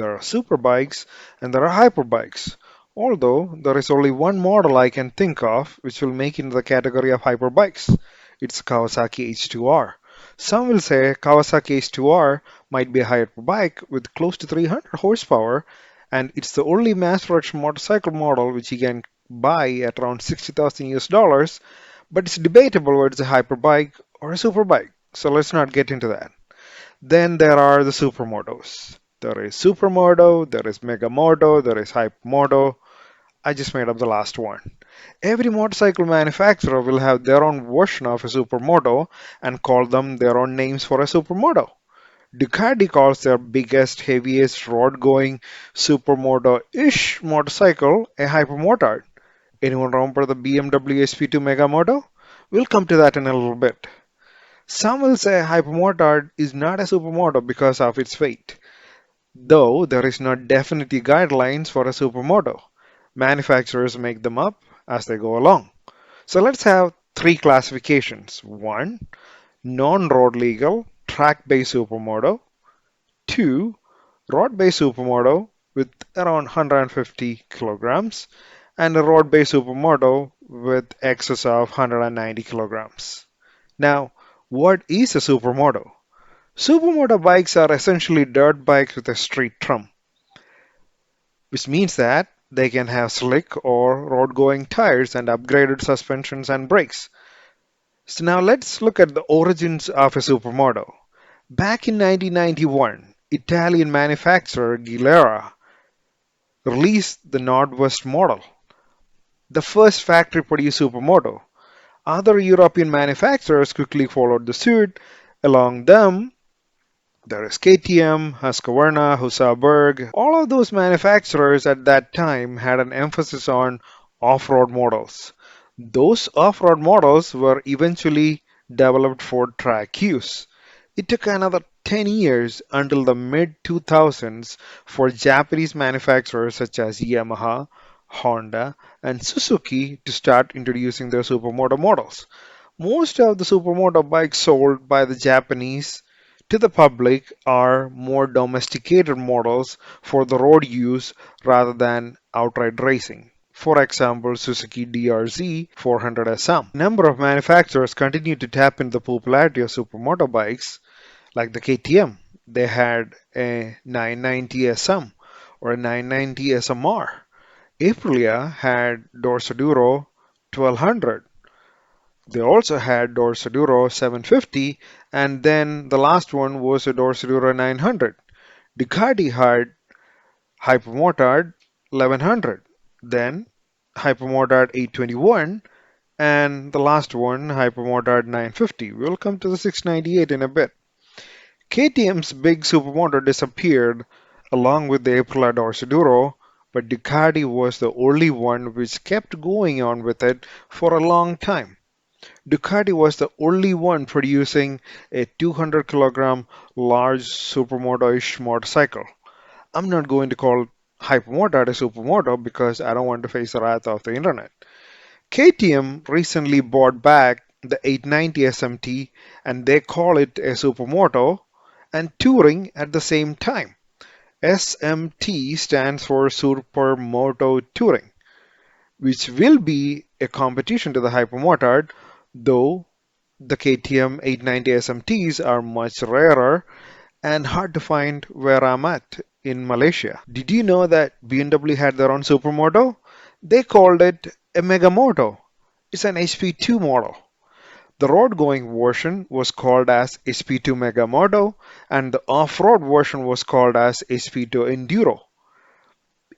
There are superbikes and there are hyperbikes. Although there is only one model I can think of which will make it into the category of hyperbikes. It's Kawasaki H2R. Some will say Kawasaki H2R might be a hyperbike with close to 300 horsepower, and it's the only mass production motorcycle model which you can buy at around 60,000 US dollars, but it's debatable whether it's a hyperbike or a superbike. So let's not get into that. Then there are the supermotos. There is Supermoto, there is Megamoto, there is Hypermoto. I just made up the last one. Every motorcycle manufacturer will have their own version of a supermoto and call them their own names for a supermoto. Ducati calls their biggest, heaviest, road-going supermoto-ish motorcycle a hypermotard. Anyone remember the BMW SP2 Megamoto? We'll come to that in a little bit. Some will say hypermotard is not a supermoto because of its weight, though there is not definitely guidelines for a supermoto. Manufacturers make them up as they go along. So let's have three classifications. One, non-road legal, track-based supermoto. Two, road-based supermoto with around 150 kilograms. And a road-based supermoto with excess of 190 kilograms. Now, what is a supermoto? Supermoto bikes are essentially dirt bikes with a street trim, which means that they can have slick or road-going tires and upgraded suspensions and brakes. So now let's look at the origins of a supermoto. Back in 1991, Italian manufacturer Gilera released the Nordwest model, the first factory-produced supermoto. Other European manufacturers quickly followed the suit. Along them, there is KTM, Husqvarna, Husaberg. All of those manufacturers at that time had an emphasis on off-road models. Those off-road models were eventually developed for track use. It took another 10 years until the mid 2000s for Japanese manufacturers such as Yamaha, Honda, and Suzuki to start introducing their supermoto models. Most of the supermoto bikes sold by the Japanese to the public are more domesticated models for the road use rather than outright racing. For example, Suzuki DRZ 400 SM. A number of manufacturers continue to tap into the popularity of supermoto bikes, like the KTM. They had a 990 SM or a 990 SMR. Aprilia had Dorsoduro 1200. They also had Dorsoduro 750, and then the last one was a Dorsoduro 900. Ducati had Hypermotard 1100, then Hypermotard 821, and the last one, Hypermotard 950. We'll come to the 698 in a bit. KTM's big supermoto disappeared along with the Aprilia Dorsoduro, but Ducati was the only one which kept going on with it for a long time. Ducati was the only one producing a 200 kilogram large supermoto-ish motorcycle. I'm not going to call Hypermotard a supermoto because I don't want to face the wrath of the internet. KTM recently bought back the 890 SMT and they call it a supermoto and touring at the same time. SMT stands for Supermoto Touring, which will be a competition to the Hypermotard, though the KTM 890 SMTs are much rarer and hard to find where I'm at in Malaysia. Did you know that BMW had their own supermoto? They called it a Megamoto. It's an HP2 model. The road-going version was called as HP2 Megamoto and the off-road version was called as HP2 Enduro.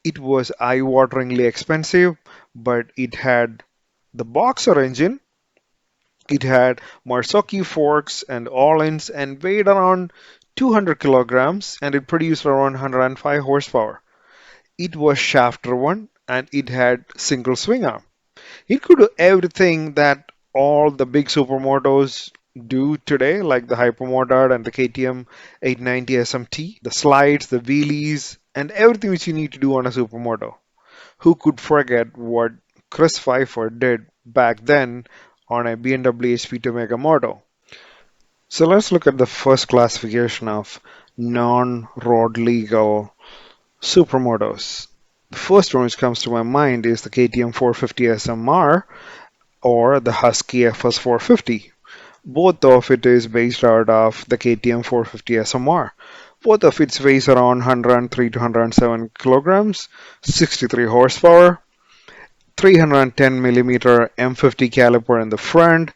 It was eye-wateringly expensive, but it had the Boxer engine. It had Marzocchi forks and all-ins and weighed around 200 kilograms and it produced around 105 horsepower. It was shaft-driven and it had single swing arm. It could do everything that all the big supermotos do today, like the Hypermotard and the KTM 890 SMT, the slides, the wheelies, and everything which you need to do on a supermoto. Who could forget what Chris Pfeiffer did back then on a BMW HP2 Megamoto? So let's look at the first classification of non-road legal Supermotos. The first one which comes to my mind is the KTM 450 SMR or the Husky FS 450. Both of it is based out of the KTM 450 SMR. Both of its weighs around 103 to 107 kilograms, 63 horsepower, 310 millimeter M50 caliper in the front,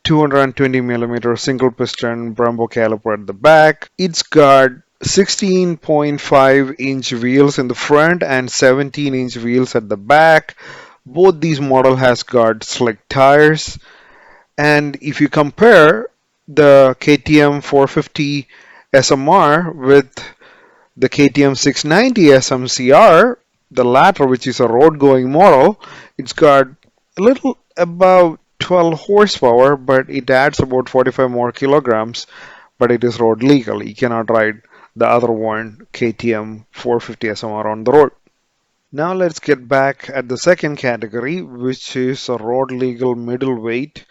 220 millimeter single piston Brembo caliper at the back. It's got 16.5-inch wheels in the front and 17-inch wheels at the back. Both these model has got slick tires. And if you compare the KTM 450 SMR with the KTM 690 SMCR, the latter, which is a road going model, it's got a little about 12 horsepower, but it adds about 45 more kilograms, but it is road legal. You cannot ride the other one, KTM 450 SMR, on the road. Now let's get back at the second category, which is a road legal middleweight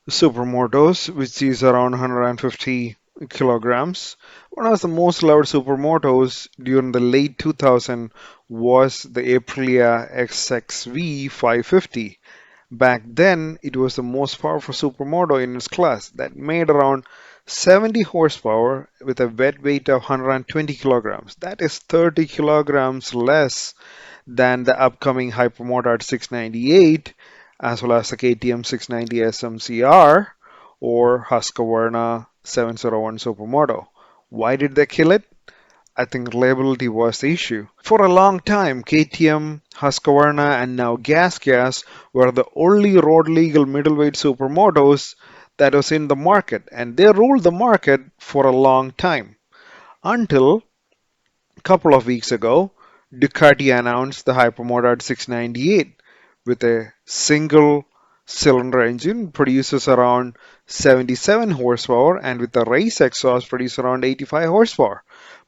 Supermotos, which is around 150 kilograms. One of the most loved supermotos during the late 2000s was the Aprilia XXV 550. Back then, it was the most powerful supermoto in its class that made around 70 horsepower with a wet weight of 120 kilograms. That is 30 kilograms less than the upcoming Hypermotard 698 as well as the KTM 690 SMCR or Husqvarna 701 Supermoto. Why did they kill it? I think reliability was the issue. For a long time, KTM, Husqvarna, and now gasgas were the only road legal middleweight supermotos that was in the market, and they ruled the market for a long time until a couple of weeks ago, Ducati announced the Hypermotard 698 with a single cylinder engine, produces around 77 horsepower, and with a race exhaust, produces around 85 horsepower.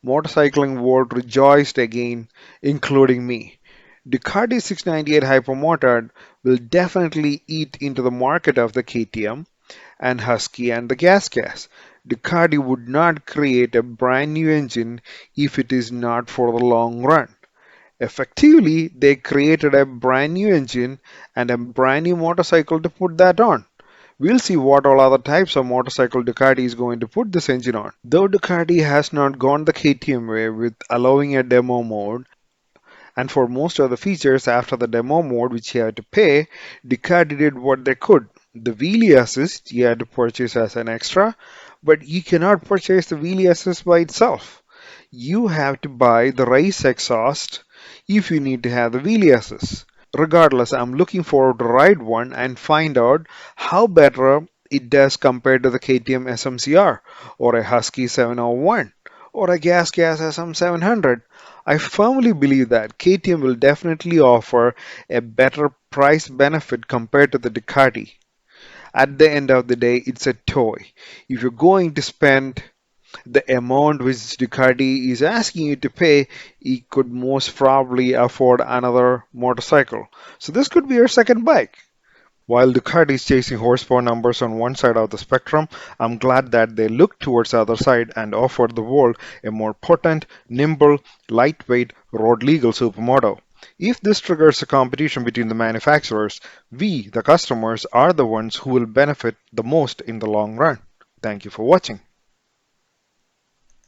Motorcycling world rejoiced again, including me. Ducati 698 Hypermotard will definitely eat into the market of the KTM and Husky and the gasgas. Ducati would not create a brand new engine if it is not for the long run. Effectively, they created a brand new engine and a brand new motorcycle to put that on. We'll see what all other types of motorcycle Ducati is going to put this engine on. Though Ducati has not gone the KTM way with allowing a demo mode, and for most of the features after the demo mode which you had to pay, Ducati did what they could. The wheelie assist you had to purchase as an extra, but you cannot purchase the wheelie assist by itself. You have to buy the race exhaust if you need to have the wheelie assist. Regardless, I'm looking forward to ride one and find out how better it does compared to the KTM SMCR or a Husky 701 or a gasgas SM700. I firmly believe that KTM will definitely offer a better price benefit compared to the Ducati. At the end of the day, it's a toy. If you're going to spend the amount which Ducati is asking you to pay, you could most probably afford another motorcycle. So this could be your second bike. While Ducati is chasing horsepower numbers on one side of the spectrum, I'm glad that they looked towards the other side and offered the world a more potent, nimble, lightweight, road legal supermoto. If this triggers a competition between the manufacturers, we, the customers, are the ones who will benefit the most in the long run. Thank you for watching.